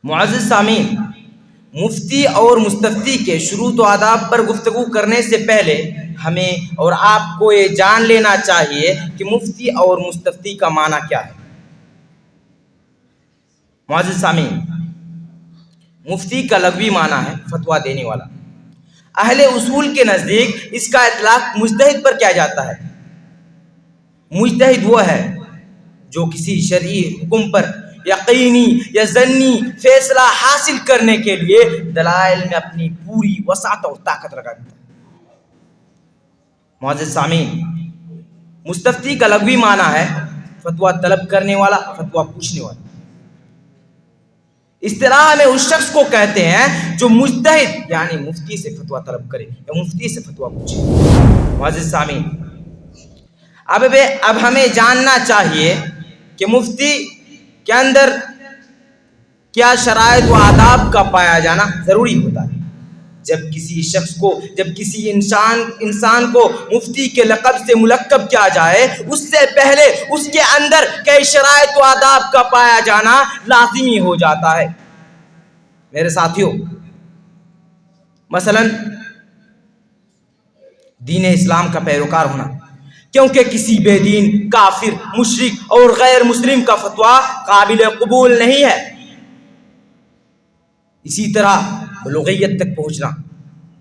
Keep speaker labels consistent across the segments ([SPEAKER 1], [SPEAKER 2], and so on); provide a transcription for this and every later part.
[SPEAKER 1] معزز سامعین، مفتی اور مستفتی کے شروط و آداب پر گفتگو کرنے سے پہلے ہمیں اور آپ کو یہ جان لینا چاہیے کہ مفتی اور مستفتی کا معنی کیا ہے۔ معزز سامعین، مفتی کا لغوی معنی ہے فتویٰ دینے والا۔ اہل اصول کے نزدیک اس کا اطلاق مجتہد پر کیا جاتا ہے۔ مجتہد وہ ہے جو کسی شرعی حکم پر یقینی یا ظنی فیصلہ حاصل کرنے کے لیے دلائل میں اپنی پوری وسعت اور طاقت لگاتا ہے۔ معزز سامعین، مستفتی کا لغوی معنی ہے فتویٰ طلب کرنے والا، فتویٰ پوچھنے والا۔ اصطلاح میں اس شخص کو کہتے ہیں جو مجتہد یعنی مفتی سے فتویٰ طلب کرے یا مفتی سے فتویٰ پوچھے۔ معزز سامعین، اب ہمیں جاننا چاہیے کہ مفتی کے اندر کیا شرائط و آداب کا پایا جانا ضروری ہوتا ہے۔ جب کسی انسان کو مفتی کے لقب سے ملقب کیا جائے، اس سے پہلے اس کے اندر کئی شرائط و آداب کا پایا جانا لازمی ہو جاتا ہے۔ میرے ساتھیوں، مثلا دین اسلام کا پیروکار ہونا، کیونکہ کسی بے دین، کافر، مشرک اور غیر مسلم کا فتویٰ قابل قبول نہیں ہے۔ اسی طرح بلوغیت تک پہنچنا،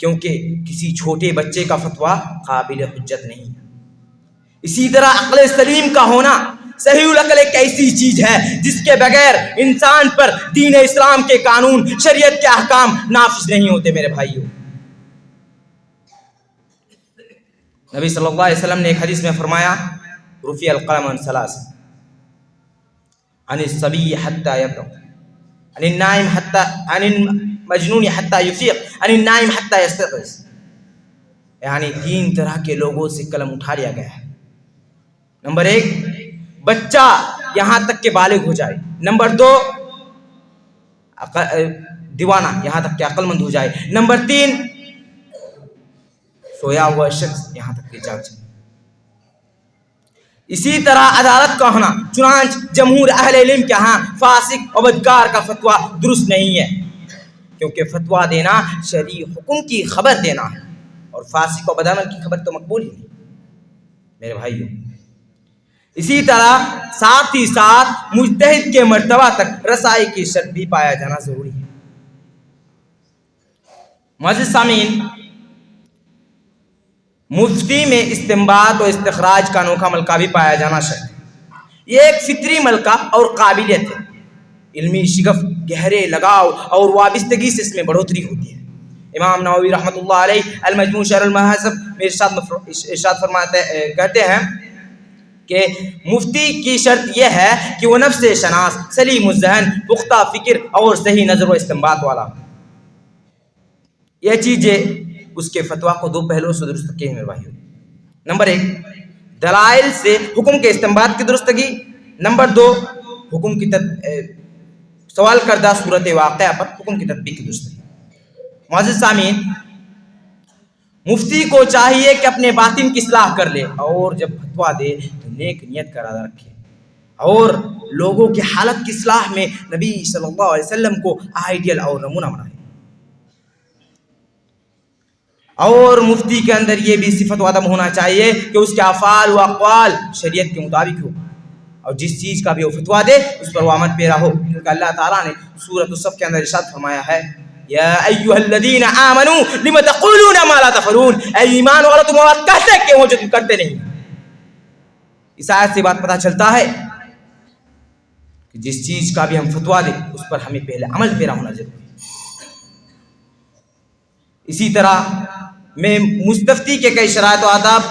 [SPEAKER 1] کیونکہ کسی چھوٹے بچے کا فتویٰ قابل حجت نہیں ہے۔ اسی طرح عقل سلیم کا ہونا، صحیح العقل ایک ایسی چیز ہے جس کے بغیر انسان پر دین اسلام کے قانون، شریعت کے احکام نافذ نہیں ہوتے۔ میرے بھائیوں، نبی صلی اللہ علیہ وسلم نے ایک حدیث میں فرمایا، رفع القلم عن ثلاث، عن الصبی حتی یبلغ، عن المجنون حتی یفیق، عن النائم حتی یستيقظ۔ یعنی 3 طرح کے لوگوں سے قلم اٹھا لیا گیا ہے۔ نمبر 1، بچہ یہاں تک کہ بالغ ہو جائے۔ نمبر 2، دیوانہ یہاں تک کہ عقل مند ہو جائے۔ نمبر 3، سویا ہوا شخص یہاں تک کہ جاگ جائے۔ اسی طرح عدالت کا ہونا، چنانچہ جمہور اہل علم کے ہاں فاسق و بدکار کا فتویٰ درست نہیں ہے، کیونکہ فتویٰ دینا شرعی حکم کی خبر دینا ہے، اور فاسق و بدعمل کی خبر تو مقبول ہی نہیں۔ میرے بھائیوں، اسی طرح ساتھ ہی ساتھ مجتہد کے مرتبہ تک رسائی کی شرط بھی پایا جانا ضروری ہے۔ معزز سامعین، مفتی میں استنباط و استخراج کا انوکھا ملکہ بھی پایا جانا شرط ہے۔ یہ ایک فطری ملکہ اور قابلیت ہے۔ علمی شگف، گہرے لگاؤ اور وابستگی سے اس میں بڑھوتری ہوتی ہے۔ امام نووی رحمۃ اللہ علیہ المجموع شرح المہذب میں ارشاد فرماتے کہتے ہیں کہ مفتی کی شرط یہ ہے کہ وہ نفس شناس، سلیم الذہن، پختہ فکر اور صحیح نظر و استنباط والا۔ یہ چیزیں اس کے فتویٰ کو 2 پہلوؤں سے درست رکھیں میرے بھائیوں۔ نمبر 1، دلائل سے حکم کے استنباط کی درستگی۔ نمبر 2، حکم کی سوال کردہ صورت واقعہ پر حکم کی تطبیق کی درستگی۔ معزز سامعین، مفتی کو چاہیے کہ اپنے باطن کی اصلاح کر لے، اور جب فتویٰ دے تو نیک نیت کا ارادہ رکھے، اور لوگوں کی حالت کی اصلاح میں نبی صلی اللہ علیہ وسلم کو آئیڈیل اور نمونہ بنائے۔ اور مفتی کے اندر یہ بھی صفت و عدم ہونا چاہیے کہ اس کے افعال و اقوال شریعت کے مطابق ہو، اور جس چیز کا بھی وہ فتویٰ دے اس پر وہ عمل پیرا ہو، کیونکہ اللہ تعالیٰ نے سورۃ الصف کے اندر ارشاد فرمایا ہے، یا ایھا الذین آمنوا لم تقولون ما لا تفعلون، اے ایمان والو تم بات کہتے کہ وہ جو تم کرتے نہیں۔ اس آیت سے بات پتہ چلتا ہے کہ جس چیز کا بھی ہم فتویٰ دیں اس پر ہمیں پہلے عمل پیرا ہونا ضروری ہے۔ اسی طرح میں مستفتی کے کئی شرائط و آداب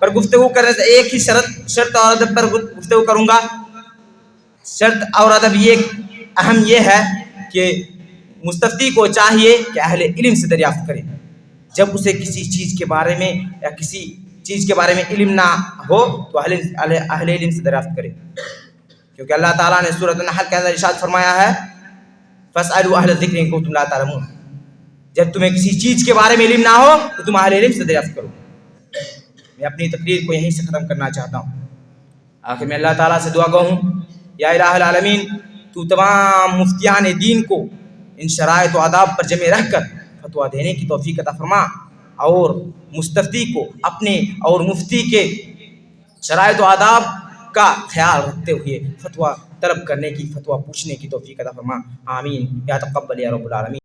[SPEAKER 1] پر گفتگو کرنے سے ایک ہی شرط اور ادب پر گفتگو کروں گا۔ شرط اور ادب اہم یہ ہے کہ مستفتی کو چاہیے کہ اہل علم سے دریافت کرے۔ جب اسے کسی چیز کے بارے میں یا کسی چیز کے بارے میں علم نہ ہو تو اہل علم سے دریافت کرے، کیونکہ اللہ تعالیٰ نے سورۃ النحل کے اندر ارشاد فرمایا ہے، فاسألوا اہل الذکر ان کنتم لا تعلمون۔ جب تمہیں کسی چیز کے بارے میں علم نہ ہو تو تم اہل علم سے دریافت کرو۔ میں اپنی تقریر کو یہیں سے ختم کرنا چاہتا ہوں۔ آخر میں اللہ تعالیٰ سے دعا گو ہوں، یا الہ العالمین، تو تمام مفتیان دین کو ان شرائط و آداب پر جمع رہ کر فتویٰ دینے کی توفیق عطا فرما، اور مستفتی کو اپنے اور مفتی کے شرائط و آداب کا خیال رکھتے ہوئے فتویٰ طلب کرنے کی، فتویٰ پوچھنے کی توفیق عطا فرما۔ آمین یا تقبل یا رب العالمین۔